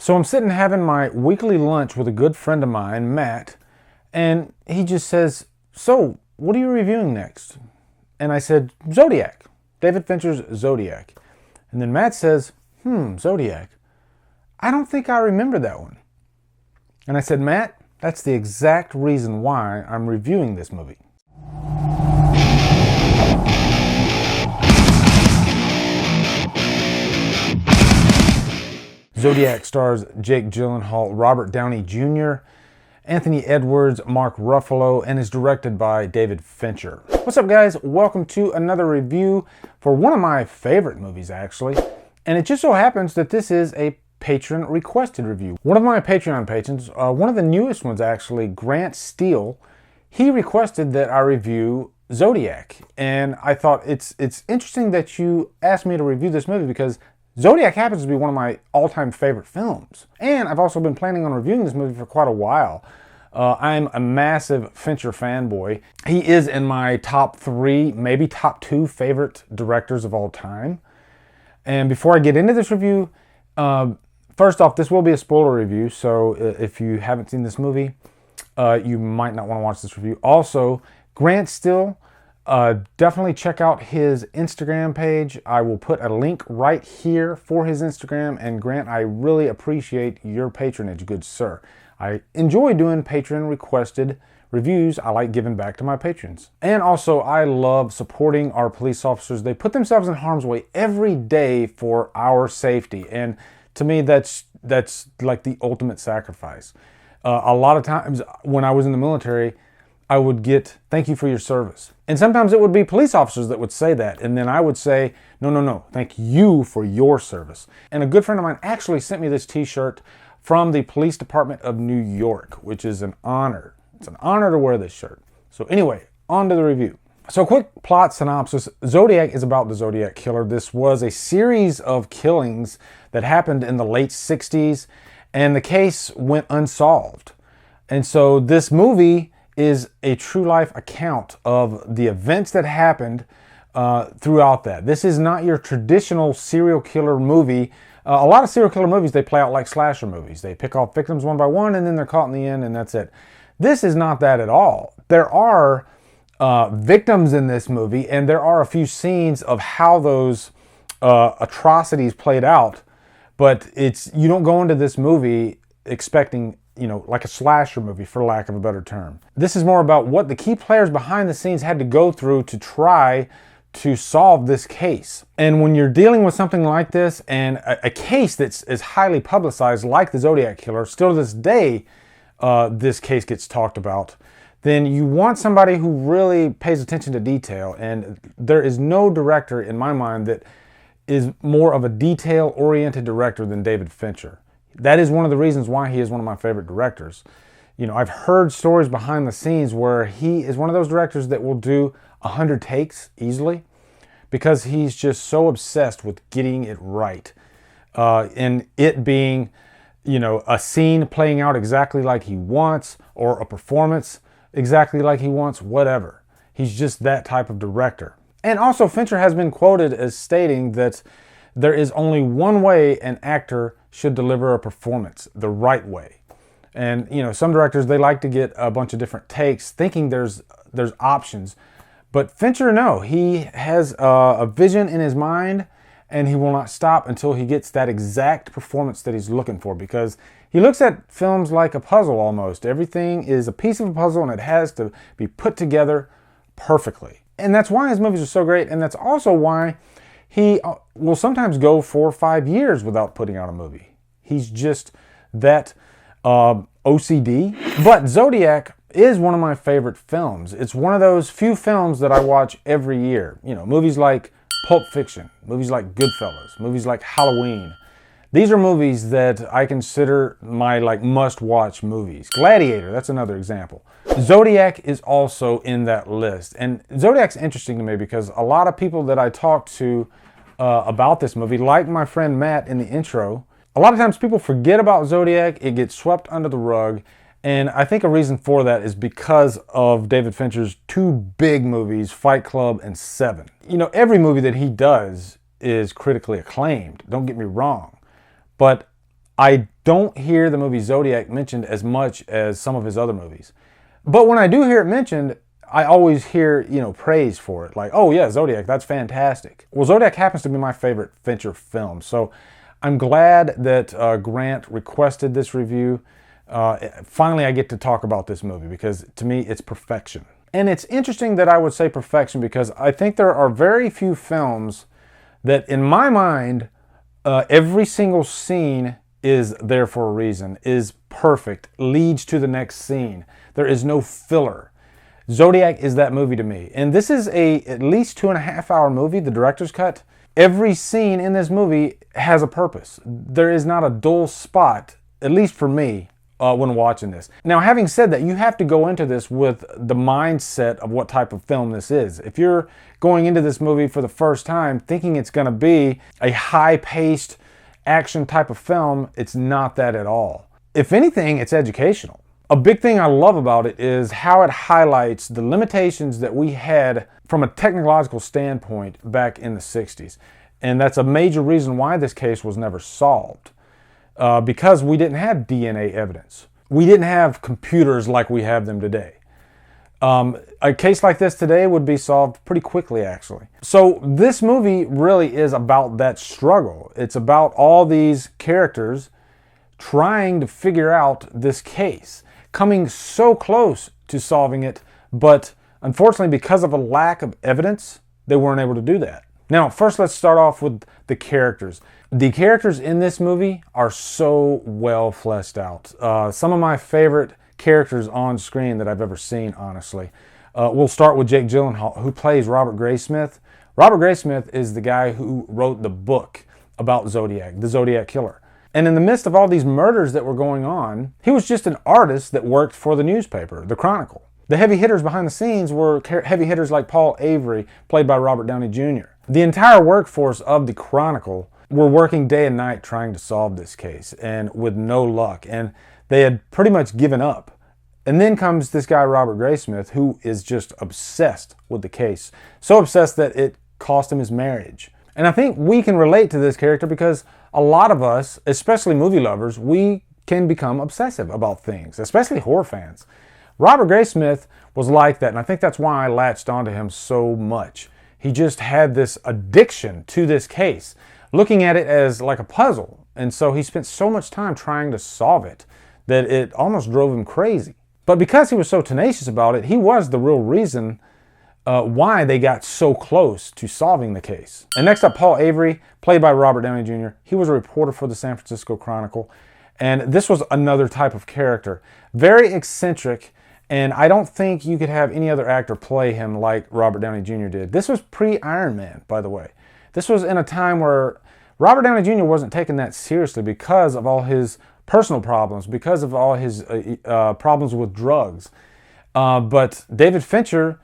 So I'm sitting having my weekly lunch with a good friend of mine, Matt, and he just says, "So, what are you reviewing next?" And I said, "Zodiac, David Fincher's Zodiac." And then Matt says, Zodiac. I don't think I remember that one." And I said, "Matt, that's the exact reason why I'm reviewing this movie." Zodiac stars Jake Gyllenhaal, Robert Downey Jr., Anthony Edwards, Mark Ruffalo, and is directed by David Fincher. What's up, guys? Welcome to another review for one of my favorite movies, actually. And it just so happens that this is a patron-requested review. One of my Patreon patrons, one of the newest ones actually, Grant Steele, he requested that I review Zodiac. And I thought it's interesting that you asked me to review this movie because Zodiac happens to be one of my all-time favorite films. And I've also been planning on reviewing this movie for quite a while. I'm a massive Fincher fanboy. He is in my top 3, maybe top 2 favorite directors of all time. And before I get into this review, first off, this will be a spoiler review, so if you haven't seen this movie, you might not want to watch this review. Also, Grant Steele, definitely check out his Instagram page. I will put a link right here for his Instagram. And Grant, I really appreciate your patronage, good sir. I enjoy doing patron requested reviews. I like giving back to my patrons. And also, I love supporting our police officers. They put themselves in harm's way every day for our safety. And to me, that's like the ultimate sacrifice. A lot of times when I was in the military, I would get, "Thank you for your service." And sometimes it would be police officers that would say that. And then I would say, no, thank you for your service. And a good friend of mine actually sent me this t-shirt from the Police Department of New York, which is an honor. It's an honor to wear this shirt. So anyway, on to the review. So quick plot synopsis. Zodiac is about the Zodiac Killer. This was a series of killings that happened in the late 60s, and the case went unsolved. And so this movie is a true life account of the events that happened throughout that. This is not your traditional serial killer movie. A lot of serial killer movies, they play out like slasher movies. They pick off victims one by one and then they're caught in the end and that's it. This is not that at all. There are victims in this movie, and there are a few scenes of how those atrocities played out, but you don't go into this movie expecting, like a slasher movie, for lack of a better term. This is more about what the key players behind the scenes had to go through to try to solve this case. And when you're dealing with something like this, and a case that's as highly publicized like the Zodiac Killer, still to this day, this case gets talked about, then you want somebody who really pays attention to detail. And there is no director in my mind that is more of a detail-oriented director than David Fincher. That is one of the reasons why he is one of my favorite directors. I've heard stories behind the scenes where he is one of those directors that will do 100 takes easily because he's just so obsessed with getting it right. And it being, a scene playing out exactly like he wants, or a performance exactly like he wants, whatever. He's just that type of director. And also, Fincher has been quoted as stating that there is only one way an actor should deliver a performance, the right way. And, some directors, they like to get a bunch of different takes thinking there's options. But Fincher, no, he has a vision in his mind, and he will not stop until he gets that exact performance that he's looking for, because he looks at films like a puzzle almost. Everything is a piece of a puzzle, and it has to be put together perfectly. And that's why his movies are so great, and that's also why he will sometimes go 4 or 5 years without putting out a movie. He's just that OCD. But Zodiac is one of my favorite films. It's one of those few films that I watch every year. Movies like Pulp Fiction, movies like Goodfellas, movies like Halloween. These are movies that I consider my must-watch movies. Gladiator, that's another example. Zodiac is also in that list. And Zodiac's interesting to me because a lot of people that I talk to about this movie, like my friend Matt in the intro, a lot of times people forget about Zodiac. It gets swept under the rug. And I think a reason for that is because of David Fincher's 2 big movies, Fight Club and Seven. Every movie that he does is critically acclaimed. Don't get me wrong. But I don't hear the movie Zodiac mentioned as much as some of his other movies. But when I do hear it mentioned, I always hear, praise for it. Like, oh yeah, Zodiac, that's fantastic. Well, Zodiac happens to be my favorite Fincher film. So I'm glad that Grant requested this review. Finally, I get to talk about this movie because to me, it's perfection. And it's interesting that I would say perfection because I think there are very few films that, in my mind, every single scene is there for a reason, is perfect, leads to the next scene. There is no filler. Zodiac is that movie to me. And this is at least 2.5-hour movie, the director's cut. Every scene in this movie has a purpose. There is not a dull spot, at least for me, when watching this. Now, having said that, you have to go into this with the mindset of what type of film this is. If you're going into this movie for the first time thinking it's going to be a high-paced action type of film, it's not that at all. If anything, it's educational. A big thing I love about it is how it highlights the limitations that we had from a technological standpoint back in the 60s. And that's a major reason why this case was never solved. Because we didn't have DNA evidence. We didn't have computers like we have them today. A case like this today would be solved pretty quickly, actually. So this movie really is about that struggle. It's about all these characters trying to figure out this case, coming so close to solving it, but unfortunately, because of a lack of evidence, they weren't able to do that. Now, first let's start off with the characters. The characters in this movie are so well fleshed out. Some of my favorite characters on screen that I've ever seen, honestly. We'll start with Jake Gyllenhaal, who plays Robert Graysmith. Robert Graysmith is the guy who wrote the book about Zodiac, the Zodiac Killer. And in the midst of all these murders that were going on, he was just an artist that worked for the newspaper, the Chronicle. The heavy hitters behind the scenes were heavy hitters like Paul Avery, played by Robert Downey Jr. The entire workforce of the Chronicle were working day and night trying to solve this case, and with no luck. And they had pretty much given up. And then comes this guy, Robert Graysmith, who is just obsessed with the case. So obsessed that it cost him his marriage. And I think we can relate to this character because a lot of us, especially movie lovers, we can become obsessive about things, especially horror fans. Robert Graysmith was like that, and I think that's why I latched onto him so much. He just had this addiction to this case, looking at it as like a puzzle. And so he spent so much time trying to solve it that it almost drove him crazy. But because he was so tenacious about it, he was the real reason why they got so close to solving the case. And next up, Paul Avery, played by Robert Downey Jr. He was a reporter for the San Francisco Chronicle. And this was another type of character. Very eccentric, and I don't think you could have any other actor play him like Robert Downey Jr. did. This was pre-Iron Man, by the way. This was in a time where Robert Downey Jr. wasn't taken that seriously because of all his personal problems, because of all his problems with drugs. But David Fincher,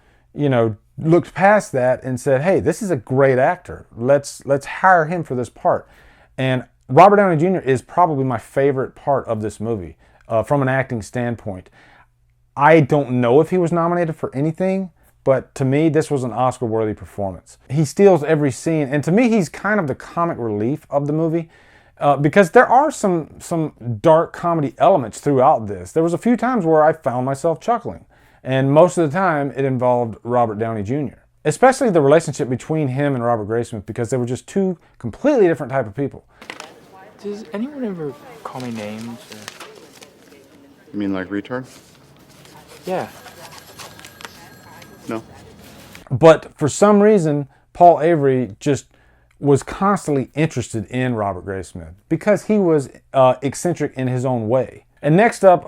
looked past that and said, hey, this is a great actor. Let's hire him for this part. And Robert Downey Jr. is probably my favorite part of this movie from an acting standpoint. I don't know if he was nominated for anything, but to me, this was an Oscar-worthy performance. He steals every scene, and to me, he's kind of the comic relief of the movie because there are some dark comedy elements throughout this. There was a few times where I found myself chuckling. And most of the time, it involved Robert Downey Jr., especially the relationship between him and Robert Graysmith, because they were just two completely different type of people. Does anyone ever call me names? Or... You mean like retard? Yeah. No. But for some reason, Paul Avery just was constantly interested in Robert Graysmith because he was eccentric in his own way. And next up,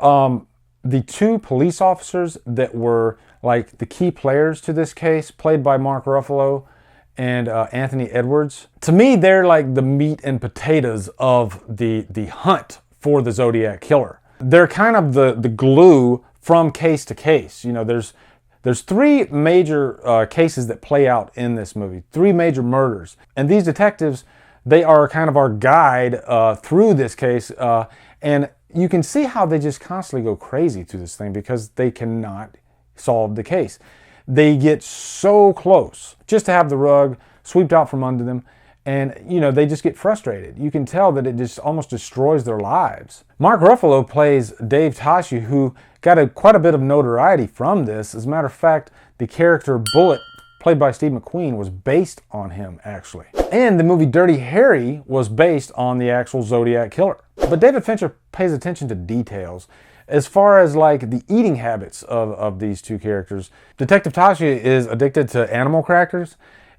the two police officers that were like the key players to this case, played by Mark Ruffalo and Anthony Edwards. To me, they're like the meat and potatoes of the hunt for the Zodiac Killer. They're kind of the glue from case to case. There's three major cases that play out in this movie, three major murders. And these detectives, they are kind of our guide through this case. And you can see how they just constantly go crazy through this thing because they cannot solve the case. They get so close just to have the rug swept out from under them. And, you know, they just get frustrated. You can tell that it just almost destroys their lives. Mark Ruffalo plays Dave Toschi, who got quite a bit of notoriety from this. As a matter of fact, the character Bullet, played by Steve McQueen, was based on him, actually. And the movie Dirty Harry was based on the actual Zodiac killer. But David Fincher pays attention to details. As far as like the eating habits of these two characters, Detective Toschi is addicted to animal crackers,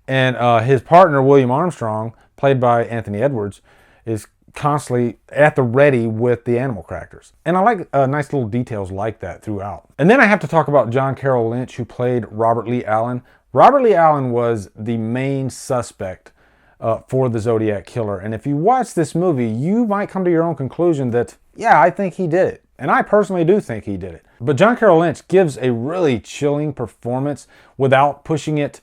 and his partner, William Armstrong, played by Anthony Edwards, is constantly at the ready with the animal crackers. And I like nice little details like that throughout. And then I have to talk about John Carroll Lynch, who played Robert Lee Allen. Robert Lee Allen was the main suspect for the Zodiac killer. And if you watch this movie, you might come to your own conclusion that, yeah, I think he did it. And I personally do think he did it. But John Carroll Lynch gives a really chilling performance without pushing it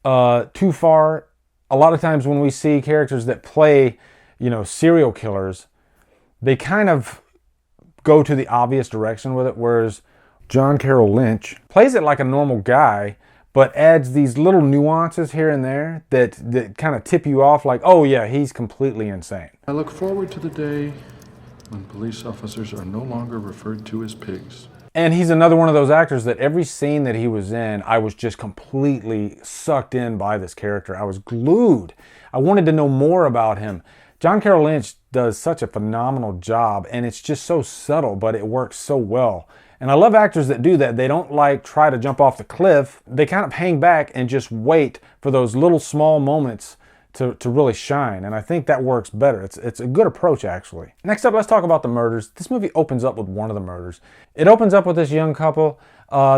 too far. A lot of times when we see characters that play, you know, serial killers, they kind of go to the obvious direction with it, whereas John Carroll Lynch plays it like a normal guy, but adds these little nuances here and there that kind of tip you off like, oh yeah, he's completely insane. I look forward to the day when police officers are no longer referred to as pigs. And he's another one of those actors that every scene that he was in, I was just completely sucked in by this character. I was glued. I wanted to know more about him. John Carroll Lynch does such a phenomenal job, and it's just so subtle, but it works so well. And I love actors that do that. They don't like try to jump off the cliff. They kind of hang back and just wait for those little small moments to really shine. And I think that works better. It's a good approach, actually. Next up, let's talk about the murders. This movie opens up with one of the murders. It opens up with this young couple,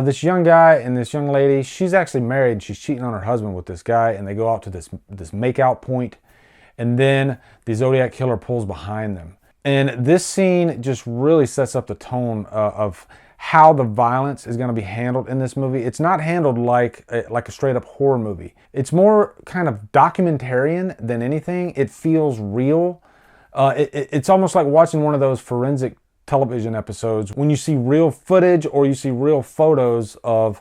this young guy and this young lady. She's actually married and she's cheating on her husband with this guy, and they go out to this makeout point, and then the Zodiac killer pulls behind them. And this scene just really sets up the tone of how the violence is going to be handled in this movie. It's not handled like a straight up horror movie. It's more kind of documentarian than anything. It feels real. It's almost like watching one of those forensic television episodes when you see real footage or you see real photos of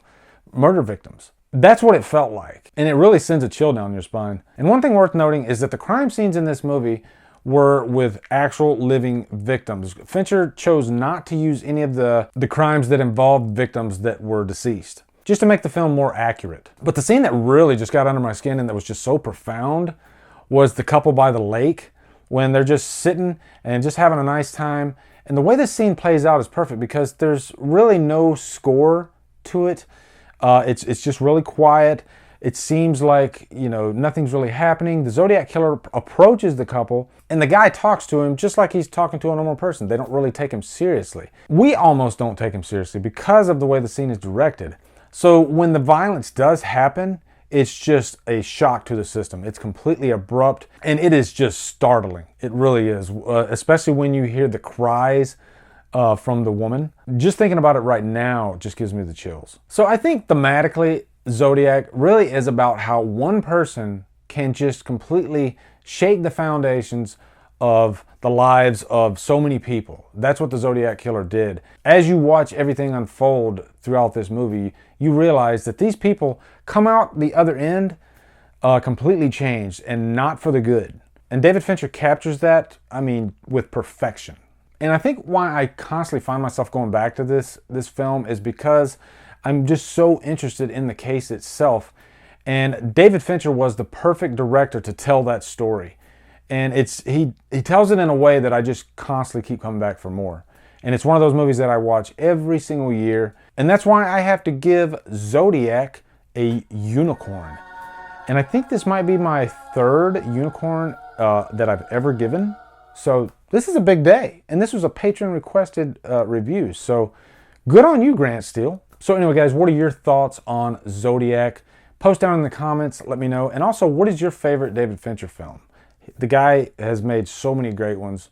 murder victims. That's what it felt like. And it really sends a chill down your spine. And one thing worth noting is that the crime scenes in this movie were with actual living victims. Fincher chose not to use any of the crimes that involved victims that were deceased, just to make the film more accurate. But the scene that really just got under my skin and that was just so profound was the couple by the lake, when they're just sitting and just having a nice time. And the way this scene plays out is perfect because there's really no score to it. It's just really quiet. It seems like, you know, nothing's really happening. The Zodiac killer approaches the couple, and the guy talks to him just like he's talking to a normal person. They don't really take him seriously. We almost don't take him seriously because of the way the scene is directed. So when the violence does happen, it's just a shock to the system. It's completely abrupt, and it is just startling. It really is, especially when you hear the cries from the woman. Just thinking about it right now just gives me the chills. So I think thematically, Zodiac really is about how one person can just completely shake the foundations of the lives of so many people. That's what the Zodiac killer did. As you watch everything unfold throughout this movie, you realize that these people come out the other end completely changed and not for the good. And David Fincher captures that, I mean, with perfection. And I think why I constantly find myself going back to this film is because I'm just so interested in the case itself. And David Fincher was the perfect director to tell that story. And he tells it in a way that I just constantly keep coming back for more. And it's one of those movies that I watch every single year. And that's why I have to give Zodiac a unicorn. And I think this might be my third unicorn that I've ever given. So this is a big day. And this was a patron requested review. So good on you, Grant Steele. So anyway, guys, what are your thoughts on Zodiac? Post down in the comments, let me know. And also, what is your favorite David Fincher film? The guy has made so many great ones.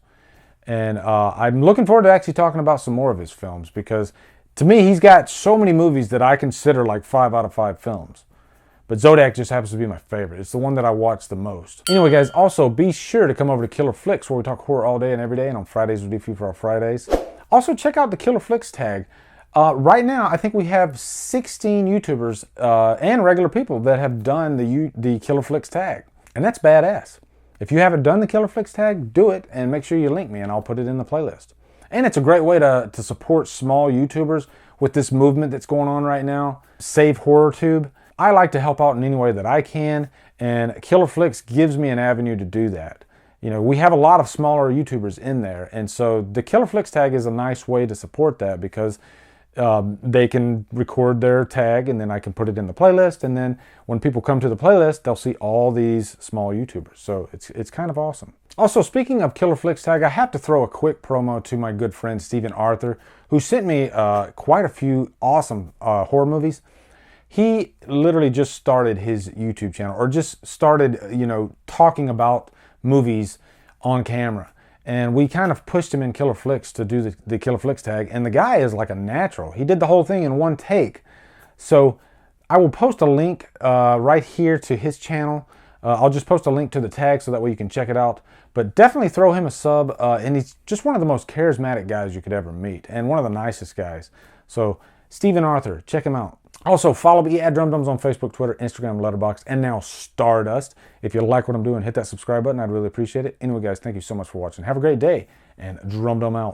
And I'm looking forward to actually talking about some more of his films, because to me, he's got so many movies that I consider like 5 out of 5 films. But Zodiac just happens to be my favorite. It's the one that I watch the most. Anyway, guys, also be sure to come over to Killer Flicks, where we talk horror all day and every day. And on Fridays, we do Few for Our Fridays. Also, check out the Killer Flicks tag. Right now, I think we have 16 YouTubers and regular people that have done the Killer Flicks tag. And that's badass. If you haven't done the Killer Flicks tag, do it and make sure you link me and I'll put it in the playlist. And it's a great way to support small YouTubers with this movement that's going on right now. Save HorrorTube. I like to help out in any way that I can, and Killer Flicks gives me an avenue to do that. You know, we have a lot of smaller YouTubers in there, and so the Killer Flicks tag is a nice way to support that because they can record their tag and then I can put it in the playlist, and then when people come to the playlist, they'll see all these small YouTubers. So it's kind of awesome. Also, speaking of Killer Flicks tag, I have to throw a quick promo to my good friend Stephen Arthur, who sent me quite a few awesome horror movies. He literally just started his YouTube channel, or just started, you know, talking about movies on camera. And we kind of pushed him in Killer Flicks to do the Killer Flicks tag. And the guy is like a natural. He did the whole thing in one take. So I will post a link right here to his channel. I'll just post a link to the tag so that way you can check it out. But definitely throw him a sub. And he's just one of the most charismatic guys you could ever meet. And one of the nicest guys. So Stephen Arthur, check him out. Also, follow me at Drumdums on Facebook, Twitter, Instagram, Letterboxd, and now Stardust. If you like what I'm doing, hit that subscribe button. I'd really appreciate it. Anyway, guys, thank you so much for watching. Have a great day, and Drumdum out.